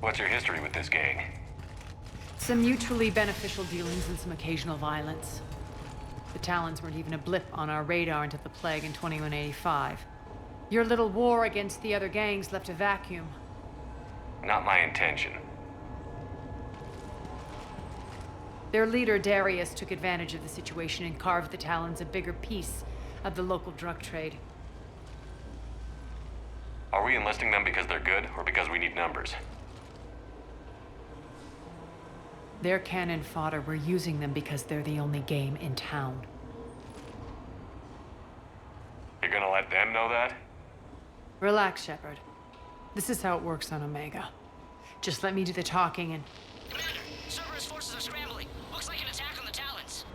What's your history with this gang? Some mutually beneficial dealings and some occasional violence. The Talons weren't even a blip on our radar until the plague in 2185. Your little war against the other gangs left a vacuum. Not my intention. Their leader, Darius, took advantage of the situation and carved the Talons a bigger piece of the local drug trade. Are we enlisting them because they're good, or because we need numbers? They're cannon fodder. We're using them because they're the only game in town. You're gonna let them know that? Relax, Shepard. This is how it works on Omega. Just let me do the talking and... Commander, Cerberus forces are scrambling. Looks like an attack on the Talons.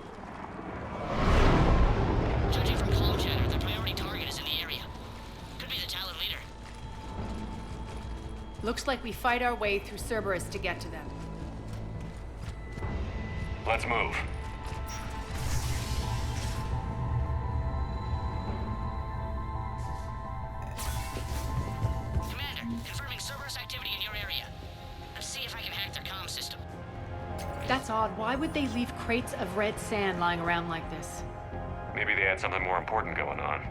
Judging from comm chatter, their priority target is in the area. Could be the Talon leader. Looks like we fight our way through Cerberus to get to them. Let's move. Commander, confirming Cerberus activity in your area. Let's see if I can hack their comm system. That's odd. Why would they leave crates of red sand lying around like this? Maybe they had something more important going on.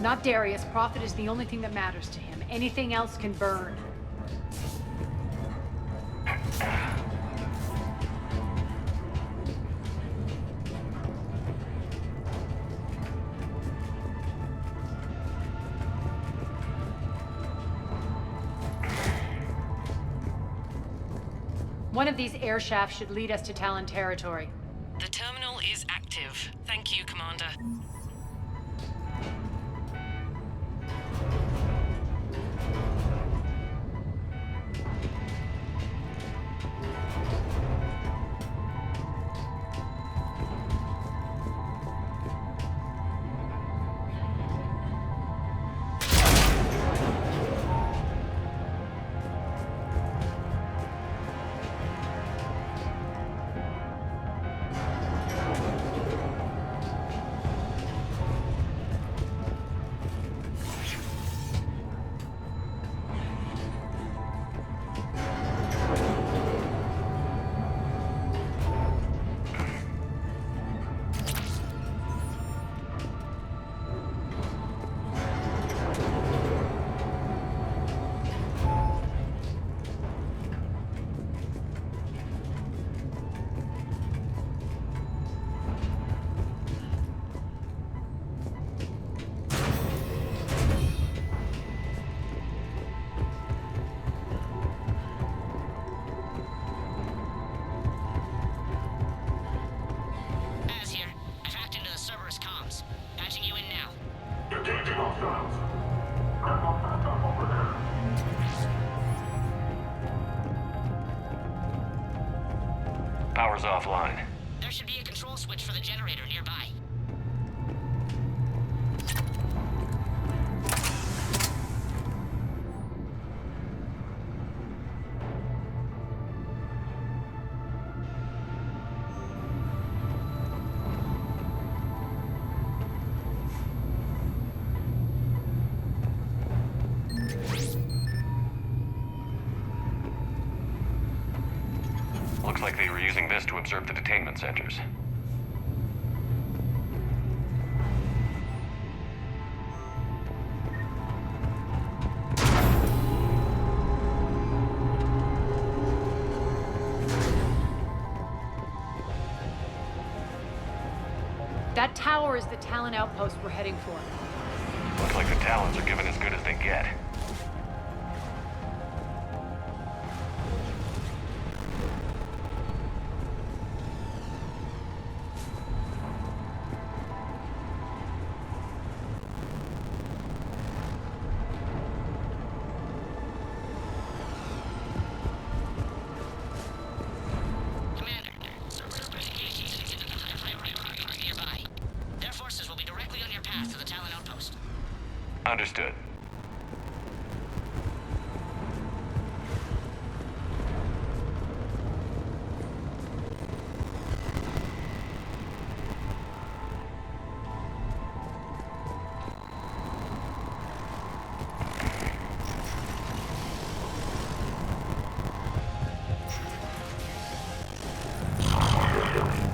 Not Darius. Profit is the only thing that matters to him. Anything else can burn. One of these air shafts should lead us to Talon territory. The terminal is active. Thank you, Commander. Power's offline. There should be a control switch for the generator nearby. Looks like they were using this to observe the detainment centers. That tower is the Talon outpost we're heading for. Looks like the Talons are giving as good as they get. Understood. Influence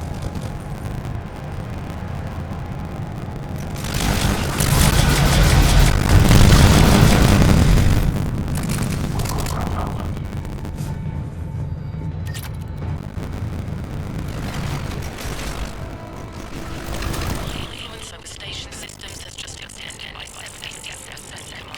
over station systems has just extended by 70%, Commander.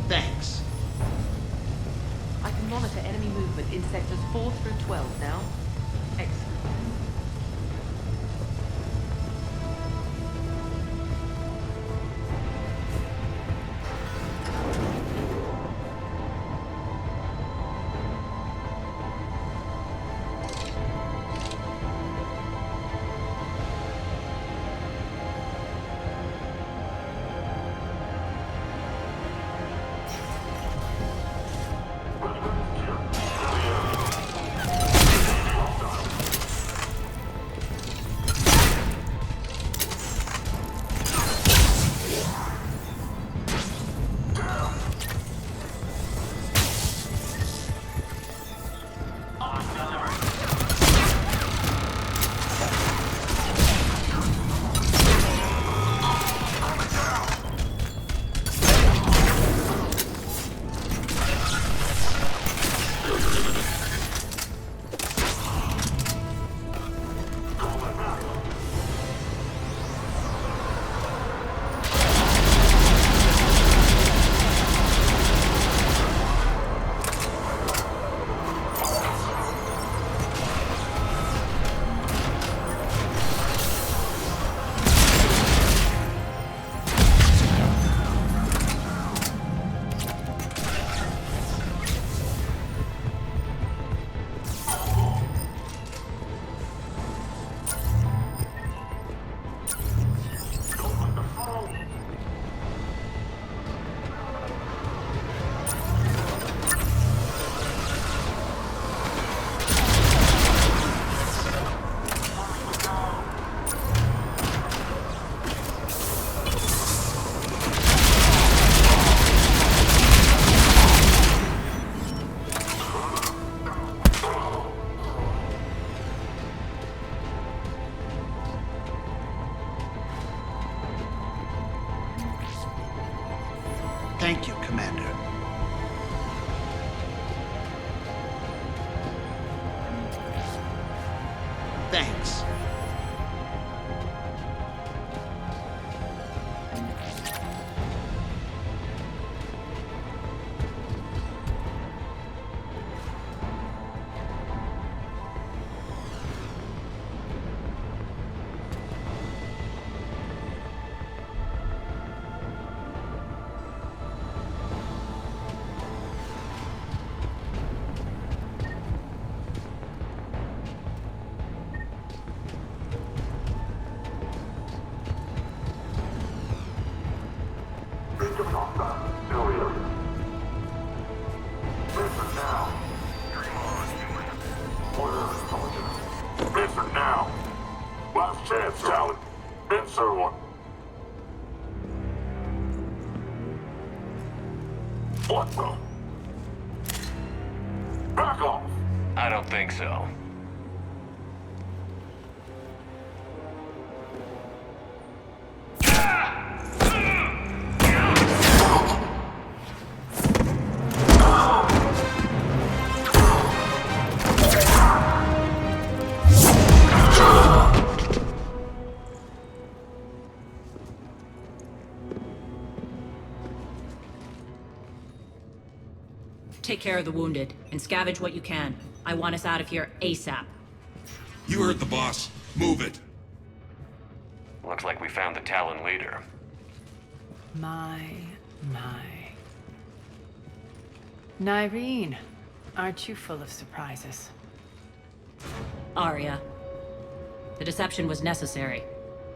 Thanks. I can monitor enemy movement in sectors 4 through 12 now. Excellent. Thank you, Commander. Thanks. Answer now! Last chance, Talon. Answer one. What the? Back off! I don't think so. Take care of the wounded, and scavenge what you can. I want us out of here ASAP. You heard the boss. Move it. Looks like we found the Talon leader. My. Nyreen, aren't you full of surprises? Arya. The deception was necessary.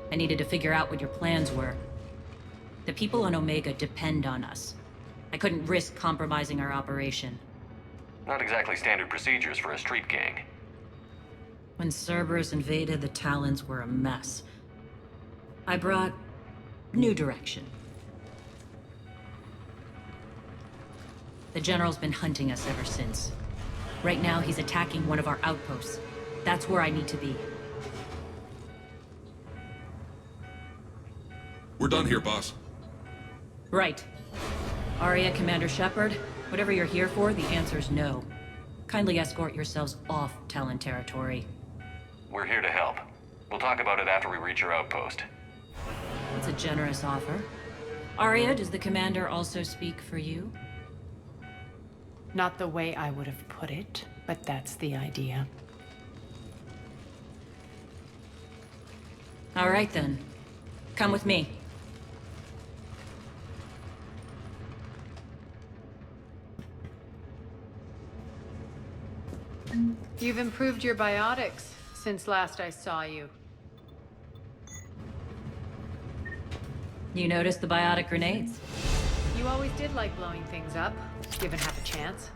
I needed to figure out what your plans were. The people on Omega depend on us. I couldn't risk compromising our operation. Not exactly standard procedures for a street gang. When Cerberus invaded, the Talons were a mess. I brought new direction. The General's been hunting us ever since. Right now, he's attacking one of our outposts. That's where I need to be. We're done here, boss. Right. Arya, Commander Shepard, whatever you're here for, the answer's no. Kindly escort yourselves off Talon territory. We're here to help. We'll talk about it after we reach your outpost. That's a generous offer. Arya, does the Commander also speak for you? Not the way I would have put it, but that's the idea. All right then. Come with me. You've improved your biotics since last I saw you. You noticed the biotic grenades? You always did like blowing things up, given half a chance.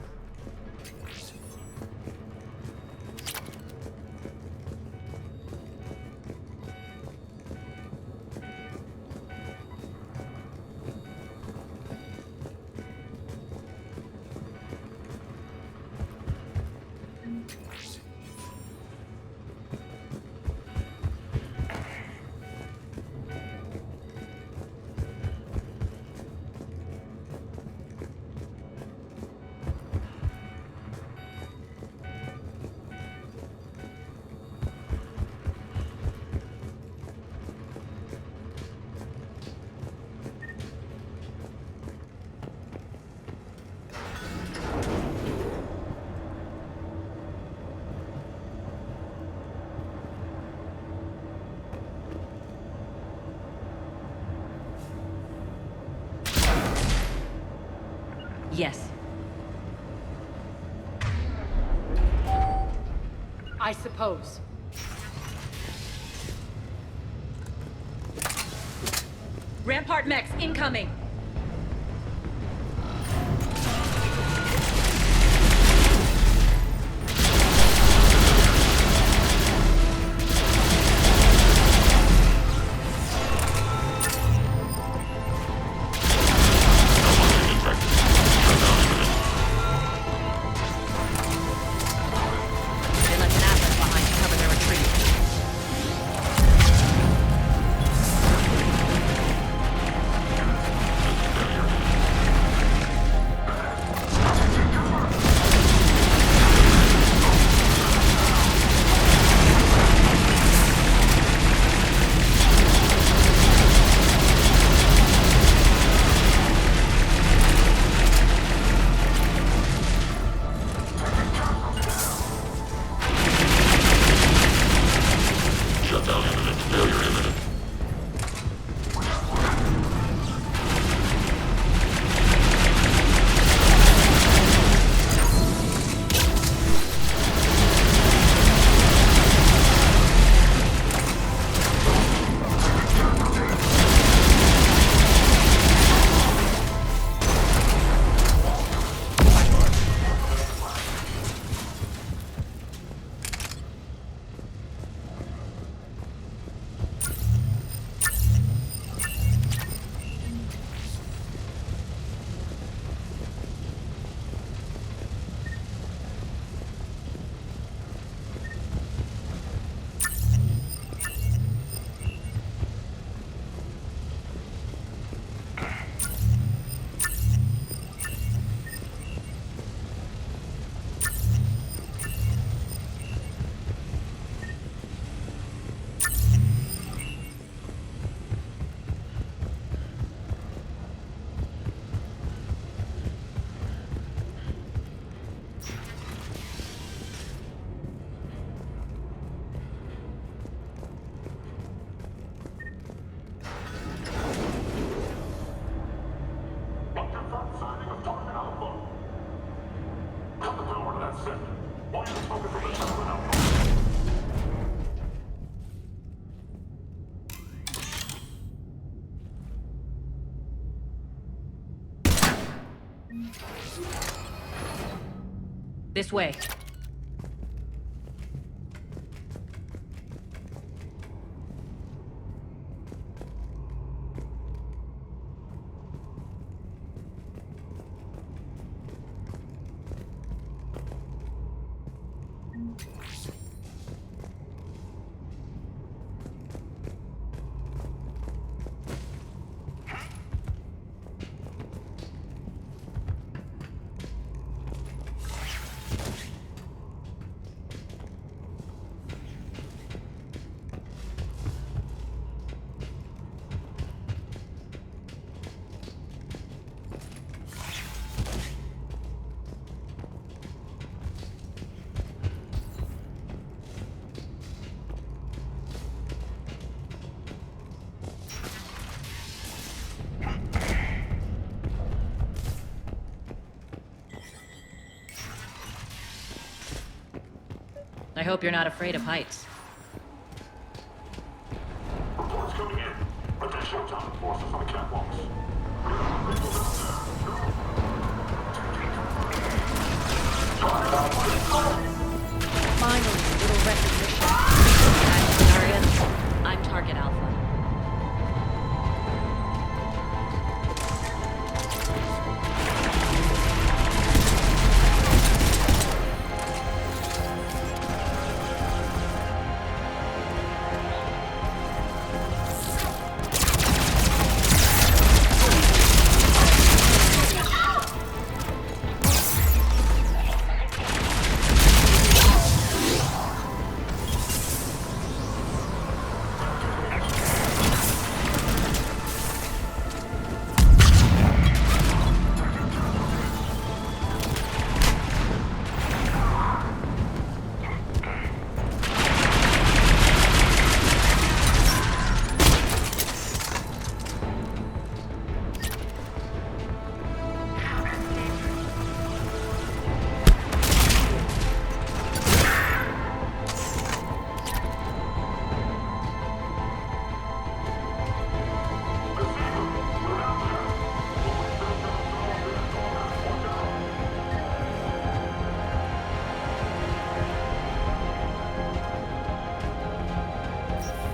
Yes. I suppose. Rampart mechs incoming! This way. I hope you're not afraid of heights. Reports coming in. Additional time forces on the catwalks. Finally, a little recognition. I'm target alpha.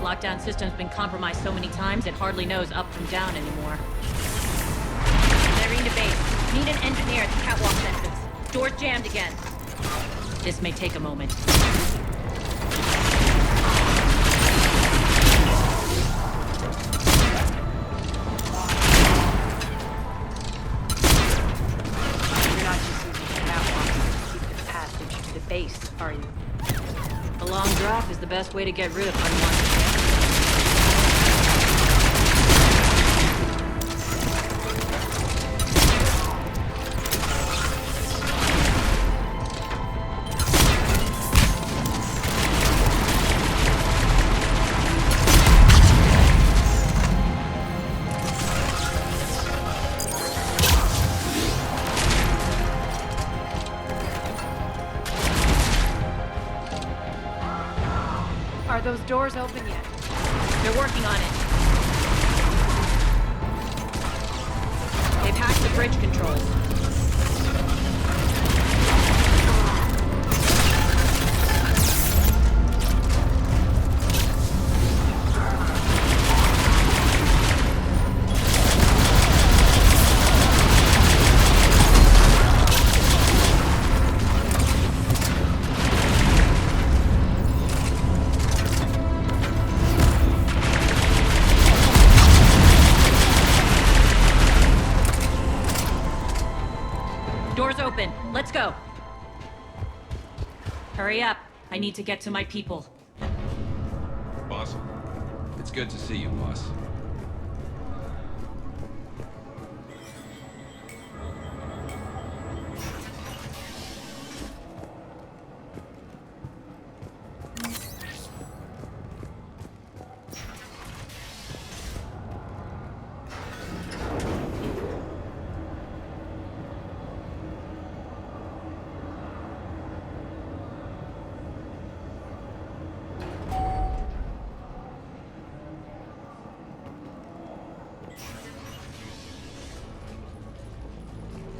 Lockdown system's been compromised so many times it hardly knows up from down anymore. Entering to base. Need an engineer at the catwalk entrance. Door's jammed again. This may take a moment. You're not just using the catwalk to keep the passage to the base, are you? A long drop is the best way to get rid of unwanted damage. Are those doors open yet? They're working on it. They've hacked the bridge controls. Doors open. Let's go. Hurry up. I need to get to my people. Boss. It's good to see you, boss.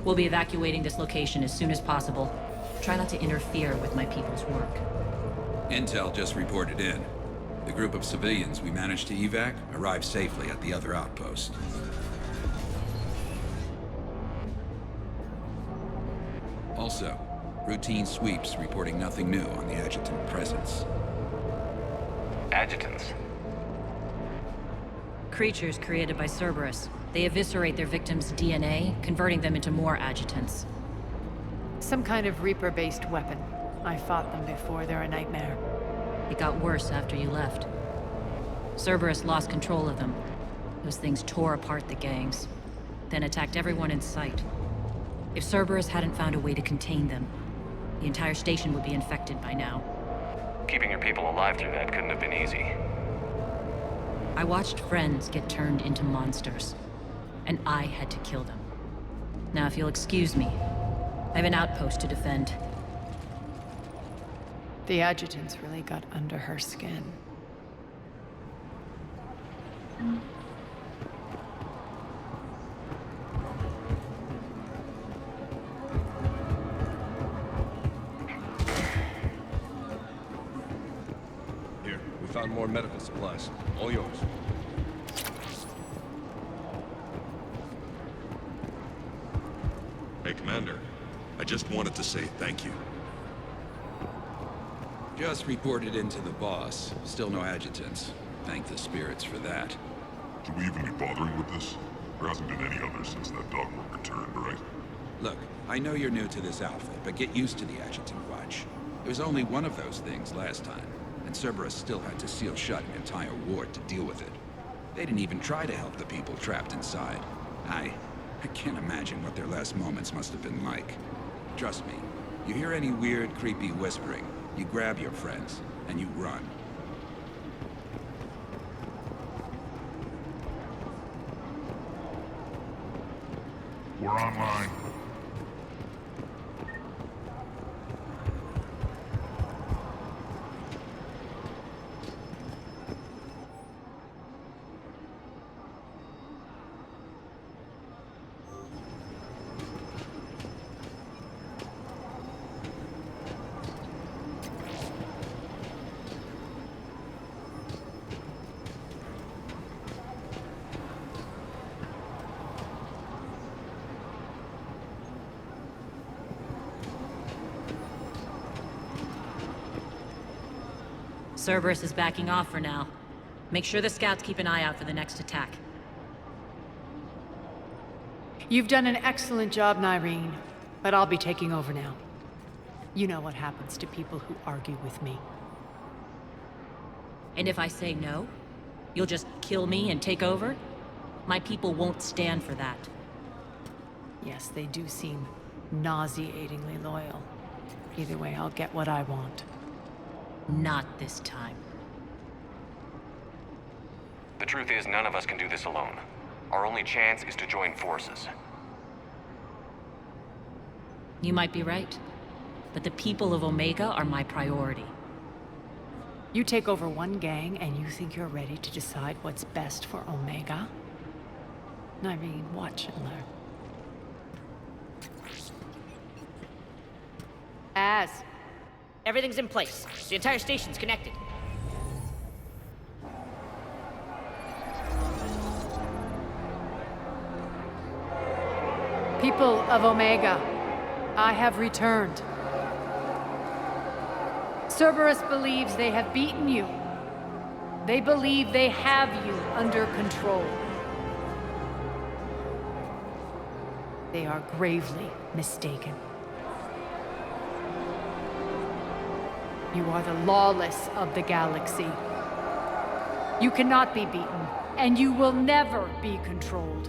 We'll be evacuating this location as soon as possible. Try not to interfere with my people's work. Intel just reported in. The group of civilians we managed to evac arrived safely at the other outpost. Also, routine sweeps reporting nothing new on the adjutant presence. Adjutants. Creatures created by Cerberus. They eviscerate their victims' DNA, converting them into more adjutants. Some kind of Reaper-based weapon. I fought them before, they're a nightmare. It got worse after you left. Cerberus lost control of them. Those things tore apart the gangs, then attacked everyone in sight. If Cerberus hadn't found a way to contain them, the entire station would be infected by now. Keeping your people alive through that couldn't have been easy. I watched friends get turned into monsters, and I had to kill them. Now, if you'll excuse me, I have an outpost to defend. The adjutants really got under her skin. Here, we found more medical supplies. All yours. Hey, Commander. I just wanted to say thank you. Just reported into the boss. Still no adjutants. Thank the spirits for that. Should we even be bothering with this? There hasn't been any others since that dog were returned, right? Look, I know you're new to this outfit, but get used to the adjutant watch. There was only one of those things last time, and Cerberus still had to seal shut an entire ward to deal with it. They didn't even try to help the people trapped inside. I can't imagine what their last moments must have been like. Trust me, you hear any weird, creepy whispering, you grab your friends, and you run. We're online. Cerberus is backing off for now. Make sure the scouts keep an eye out for the next attack. You've done an excellent job, Nyreen, but I'll be taking over now. You know what happens to people who argue with me. And if I say no, you'll just kill me and take over? My people won't stand for that. Yes, they do seem nauseatingly loyal. Either way, I'll get what I want. Not this time. The truth is, none of us can do this alone. Our only chance is to join forces. You might be right, but the people of Omega are my priority. You take over one gang and you think you're ready to decide what's best for Omega? Nyreen, watch and learn. Everything's in place. The entire station's connected. People of Omega, I have returned. Cerberus believes they have beaten you. They believe they have you under control. They are gravely mistaken. You are the lawless of the galaxy. You cannot be beaten, and you will never be controlled.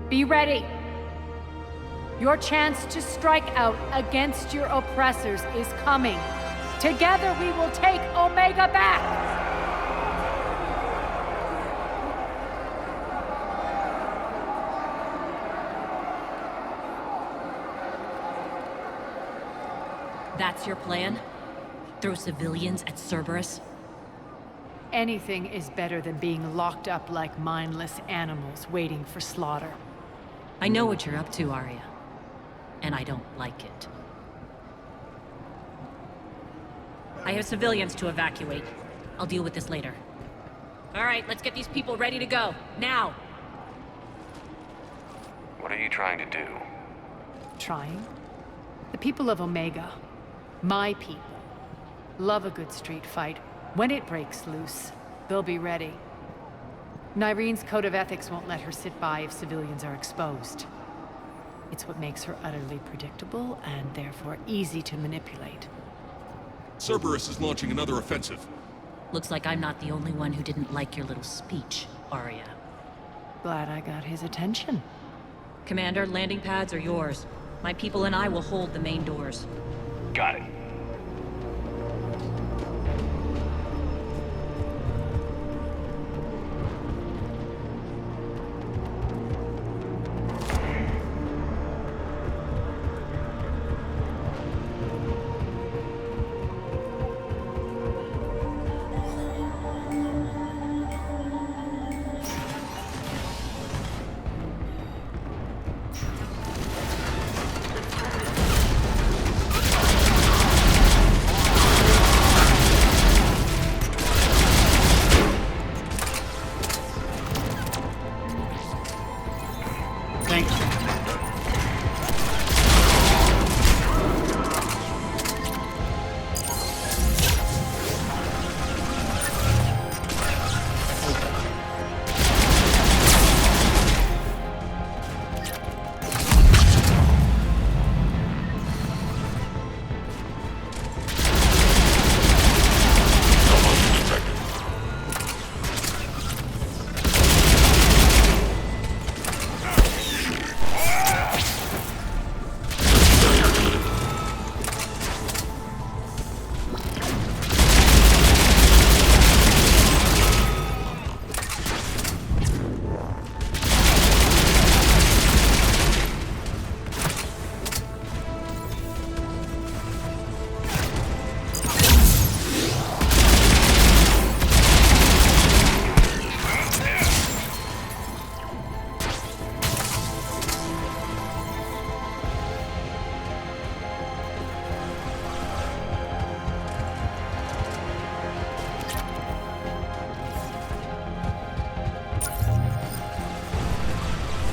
Be ready. Your chance to strike out against your oppressors is coming. Together we will take Omega back! That's your plan? Throw civilians at Cerberus? Anything is better than being locked up like mindless animals waiting for slaughter. I know what you're up to, Arya. and I don't like it. I have civilians to evacuate. I'll deal with this later. All right, let's get these people ready to go. Now! What are you trying to do? Trying? The people of Omega, my people, love a good street fight. When it breaks loose, they'll be ready. Nyrene's code of ethics won't let her sit by if civilians are exposed. It's what makes her utterly predictable and therefore easy to manipulate. Cerberus is launching another offensive. Looks like I'm not the only one who didn't like your little speech, Arya. Glad I got his attention. Commander, landing pads are yours. My people and I will hold the main doors. Got it. Thank you.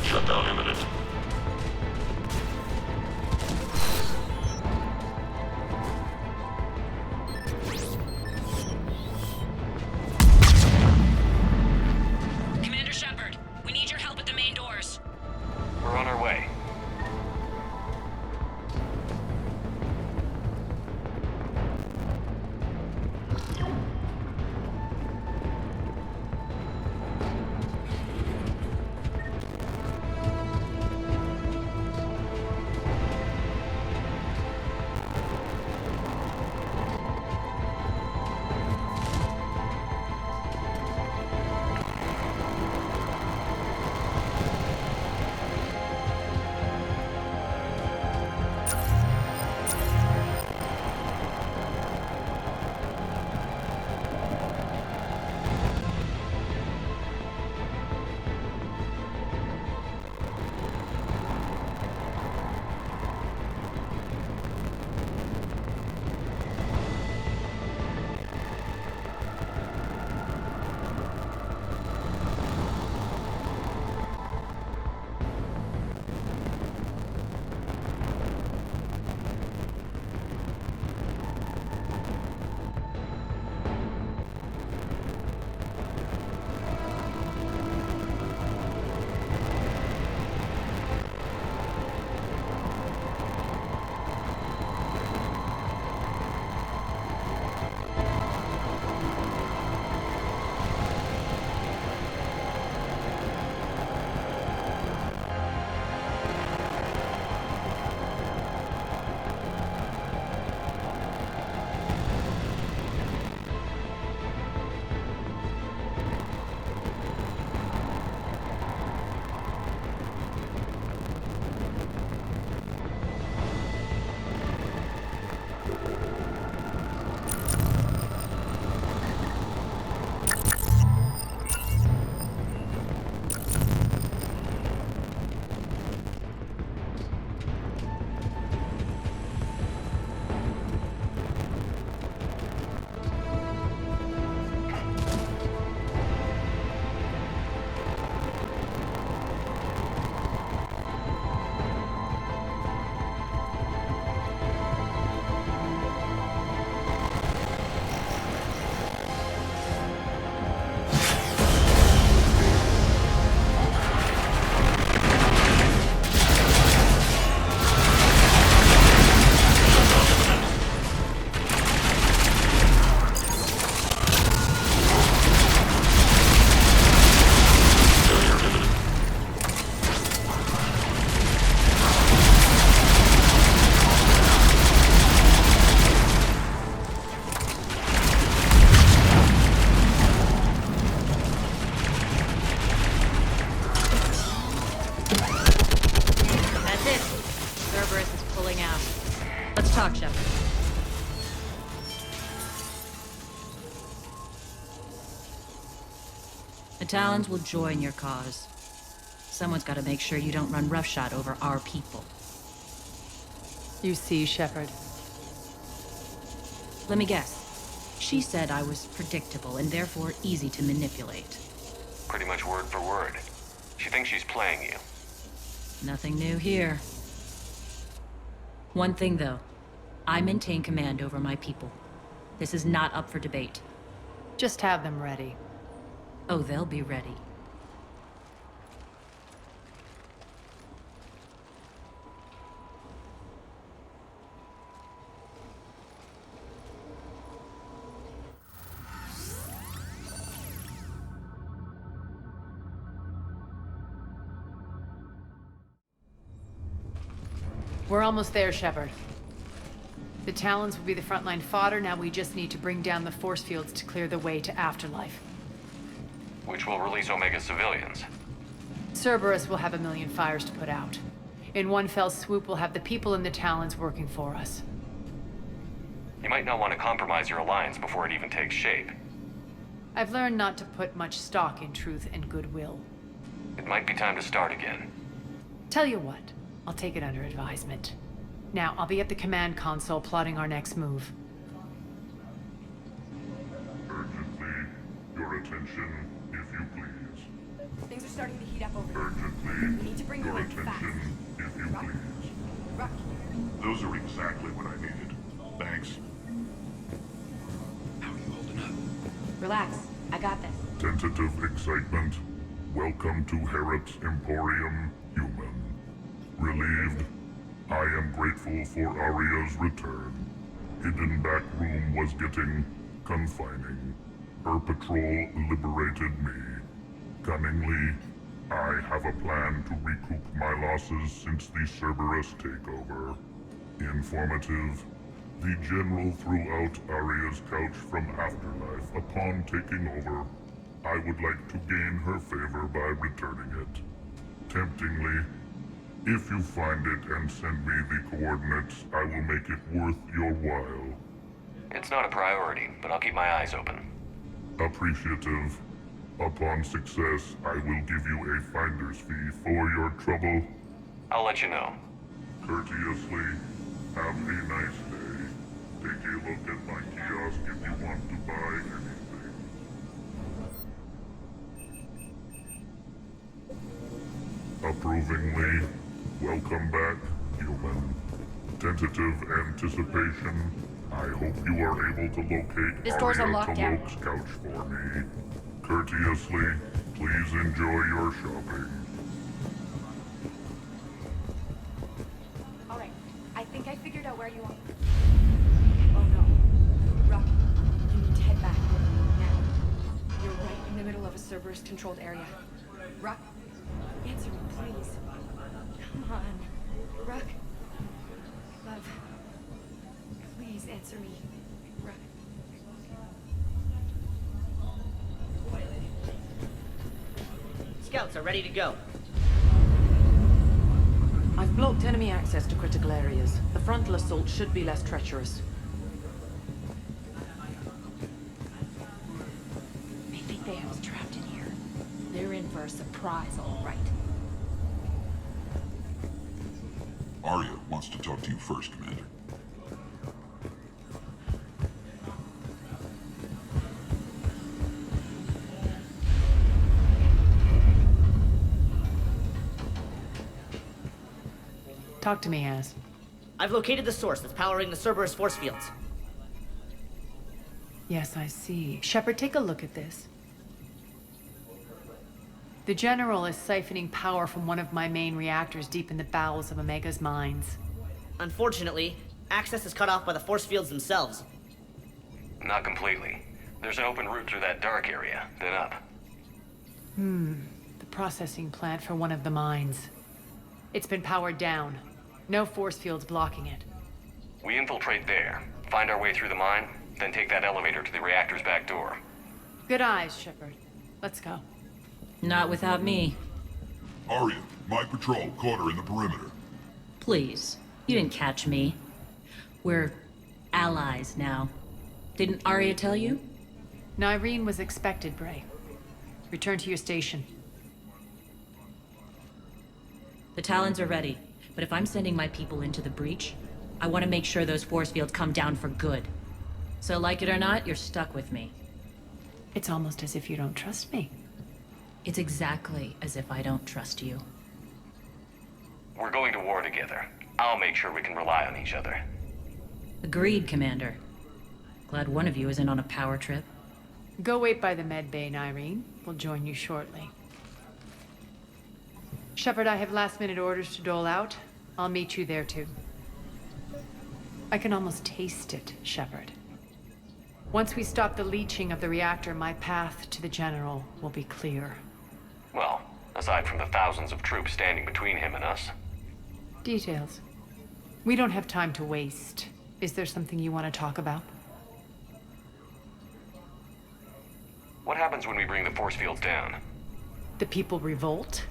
Shutdown imminent. Commander Shepard, we need your help at the main doors. We're on our way. talk, Shepard. The Talons will join your cause. Someone's got to make sure you don't run roughshod over our people. You see, Shepard. Let me guess. She said I was predictable and therefore easy to manipulate. Pretty much word for word. She thinks she's playing you. Nothing new here. One thing, though. I maintain command over my people. This is not up for debate. Just have them ready. Oh, they'll be ready. We're almost there, Shepard. The Talons will be the frontline fodder, now we just need to bring down the force fields to clear the way to Afterlife. Which will release Omega civilians. Cerberus will have a million fires to put out. In one fell swoop, we'll have the people in the Talons working for us. You might not want to compromise your alliance before it even takes shape. I've learned not to put much stock in truth and goodwill. It might be time to start again. Tell you what, I'll take it under advisement. Now, I'll be at the command console plotting our next move. Urgently, your attention, if you please. Things are starting to heat up over here. Urgently, We need to bring your them in fast. attention, if you please. Rock. Those are exactly what I needed. Thanks. How are you holding up? Relax. I got this. Tentative excitement. Welcome to Herod's Emporium, human. Relieved. I am grateful for Aria's return. Hidden back room was getting confining. Her patrol liberated me. Cunningly, I have a plan to recoup my losses since the Cerberus takeover. Informative. The General threw out Aria's couch from Afterlife upon taking over. I would like to gain her favor by returning it. Temptingly, if you find it and send me the coordinates, I will make it worth your while. It's not a priority, but I'll keep my eyes open. Appreciative. Upon success, I will give you a finder's fee for your trouble. I'll let you know. Courteously, have a nice day. Take a look at my kiosk if you want to buy anything. Approvingly, welcome back, human. Tentative anticipation. I hope you are able to locate This door's Aria unlocked, Dad. Tolok's couch for me. Courteously, please enjoy your shopping. All right. I think I figured out where you are. Oh no. Rock, you need to head back. Now. You're right in the middle of a Cerberus-controlled area. Rock, answer me, please. Come on. Rock. Love. Please answer me. Rock. Scouts are ready to go. I've blocked enemy access to critical areas. The frontal assault should be less treacherous. They think they have us trapped in here. They're in for a surprise, all right. Aria wants to talk to you first, Commander. Talk to me, Az. I've located the source that's powering the Cerberus force fields. Yes, I see. Shepard, take a look at this. The General is siphoning power from one of my main reactors deep in the bowels of Omega's mines. Unfortunately, access is cut off by the force fields themselves. Not completely. There's an open route through that dark area, then up. The processing plant for one of the mines. It's been powered down. No force fields blocking it. We infiltrate there, find our way through the mine, then take that elevator to the reactor's back door. Good eyes, Shepard. Let's go. Not without me. Aria, my patrol caught her in the perimeter. Please. You didn't catch me. We're allies now. Didn't Arya tell you? Nyreen was expected, Bray. Return to your station. The Talons are ready, but if I'm sending my people into the breach, I want to make sure those force fields come down for good. So like it or not, you're stuck with me. It's almost as if you don't trust me. It's exactly as if I don't trust you. We're going to war together. I'll make sure we can rely on each other. Agreed, Commander. Glad one of you isn't on a power trip. Go wait by the med bay, Nyreen. We'll join you shortly. Shepard, I have last-minute orders to dole out. I'll meet you there, too. I can almost taste it, Shepard. Once we stop the leaching of the reactor, my path to the General will be clear. Well, aside from the thousands of troops standing between him and us. Details. We don't have time to waste. Is there something you want to talk about? What happens when we bring the force fields down? The people revolt,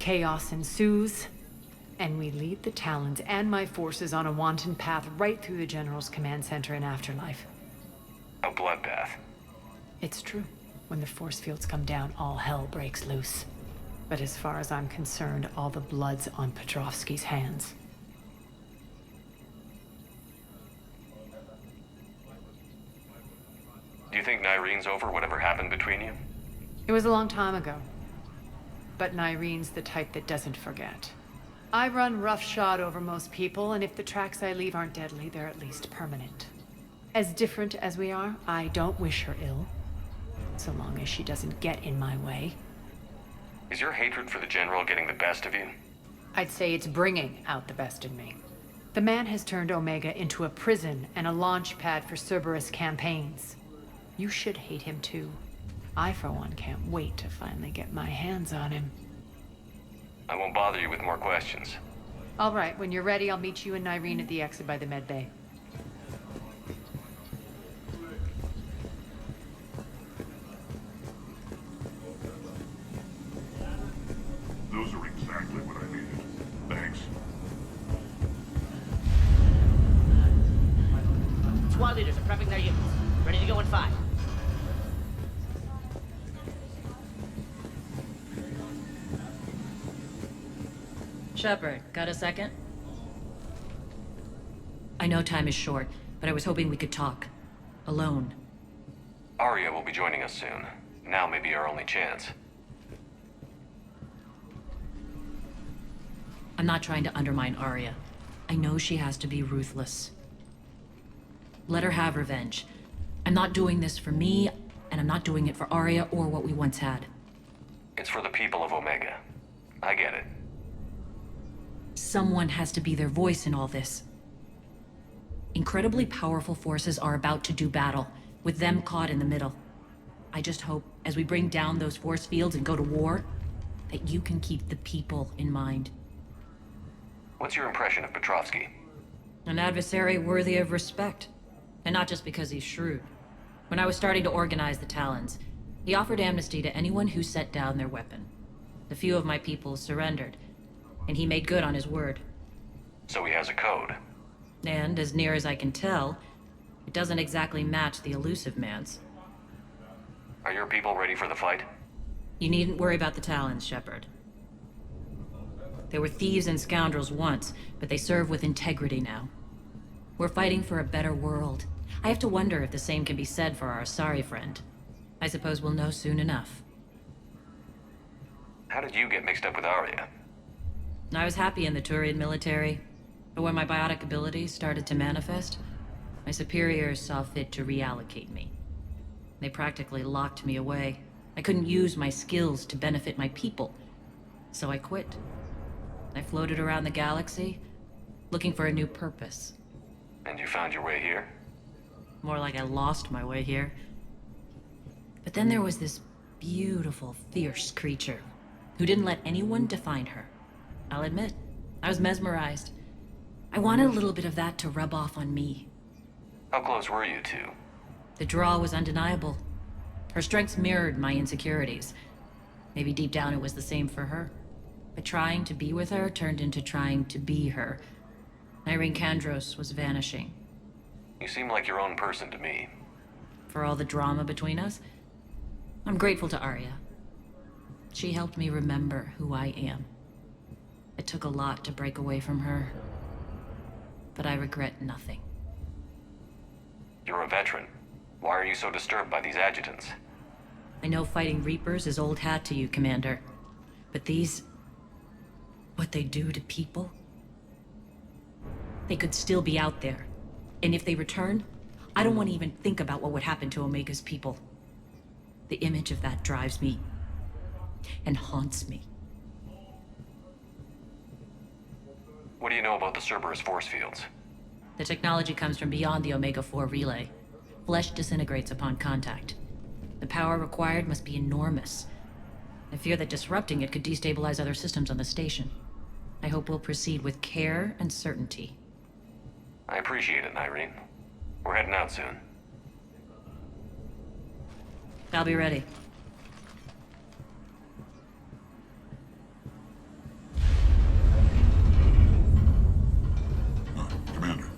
chaos ensues, and we lead the Talons and my forces on a wanton path right through the General's command center and afterlife. A bloodbath. It's true. When the force fields come down, all hell breaks loose. But as far as I'm concerned, all the blood's on Petrovsky's hands. Do you think Nyreen's over whatever happened between you? It was a long time ago. But Nyreen's the type that doesn't forget. I run roughshod over most people, and if the tracks I leave aren't deadly, they're at least permanent. As different as we are, I don't wish her ill. So long as she doesn't get in my way. Is your hatred for the General getting the best of you? I'd say it's bringing out the best in me. The man has turned Omega into a prison and a launch pad for Cerberus campaigns. You should hate him too. I, for one, can't wait to finally get my hands on him. I won't bother you with more questions. All right, when you're ready, I'll meet you and Nyreen at the exit by the med bay. Those are exactly what I needed. Thanks. Squad leaders are prepping their units. Ready to go in 5. Shepard, got a second? I know time is short, but I was hoping we could talk. Alone. Arya will be joining us soon. Now may be our only chance. I'm not trying to undermine Arya. I know she has to be ruthless. Let her have revenge. I'm not doing this for me, and I'm not doing it for Arya or what we once had. It's for the people of Omega. I get it. Someone has to be their voice in all this. Incredibly powerful forces are about to do battle, with them caught in the middle. I just hope, as we bring down those force fields and go to war, that you can keep the people in mind. What's your impression of Petrovsky? An adversary worthy of respect. And not just because he's shrewd. When I was starting to organize the Talons, he offered amnesty to anyone who set down their weapon. A few of my people surrendered, and he made good on his word. So he has a code. And, as near as I can tell, it doesn't exactly match the elusive man's. Are your people ready for the fight? You needn't worry about the Talons, Shepard. They were thieves and scoundrels once, but they serve with integrity now. We're fighting for a better world. I have to wonder if the same can be said for our Asari friend. I suppose we'll know soon enough. How did you get mixed up with Arya? I was happy in the Turian military, but when my biotic abilities started to manifest, my superiors saw fit to reallocate me. They practically locked me away. I couldn't use my skills to benefit my people, so I quit. I floated around the galaxy, looking for a new purpose. And you found your way here? More like I lost my way here. But then there was this beautiful, fierce creature who didn't let anyone define her. I'll admit, I was mesmerized. I wanted a little bit of that to rub off on me. How close were you two? The draw was undeniable. Her strengths mirrored my insecurities. Maybe deep down it was the same for her. But trying to be with her turned into trying to be her. Irene Kandros was vanishing, You seem like your own person to me. For all the drama between us, I'm grateful to Arya. She helped me remember who I am. It took a lot to break away from her, but I regret nothing. You're a veteran. Why are you so disturbed by these adjutants? I know fighting Reapers is old hat to you, Commander. But these... what they do to people? They could still be out there. And if they return, I don't want to even think about what would happen to Omega's people. The image of that drives me and haunts me. What do you know about the Cerberus force fields? The technology comes from beyond the Omega-4 relay. Flesh disintegrates upon contact. The power required must be enormous. I fear that disrupting it could destabilize other systems on the station. I hope we'll proceed with care and certainty. I appreciate it, Irene. We're heading out soon. I'll be ready. Commander.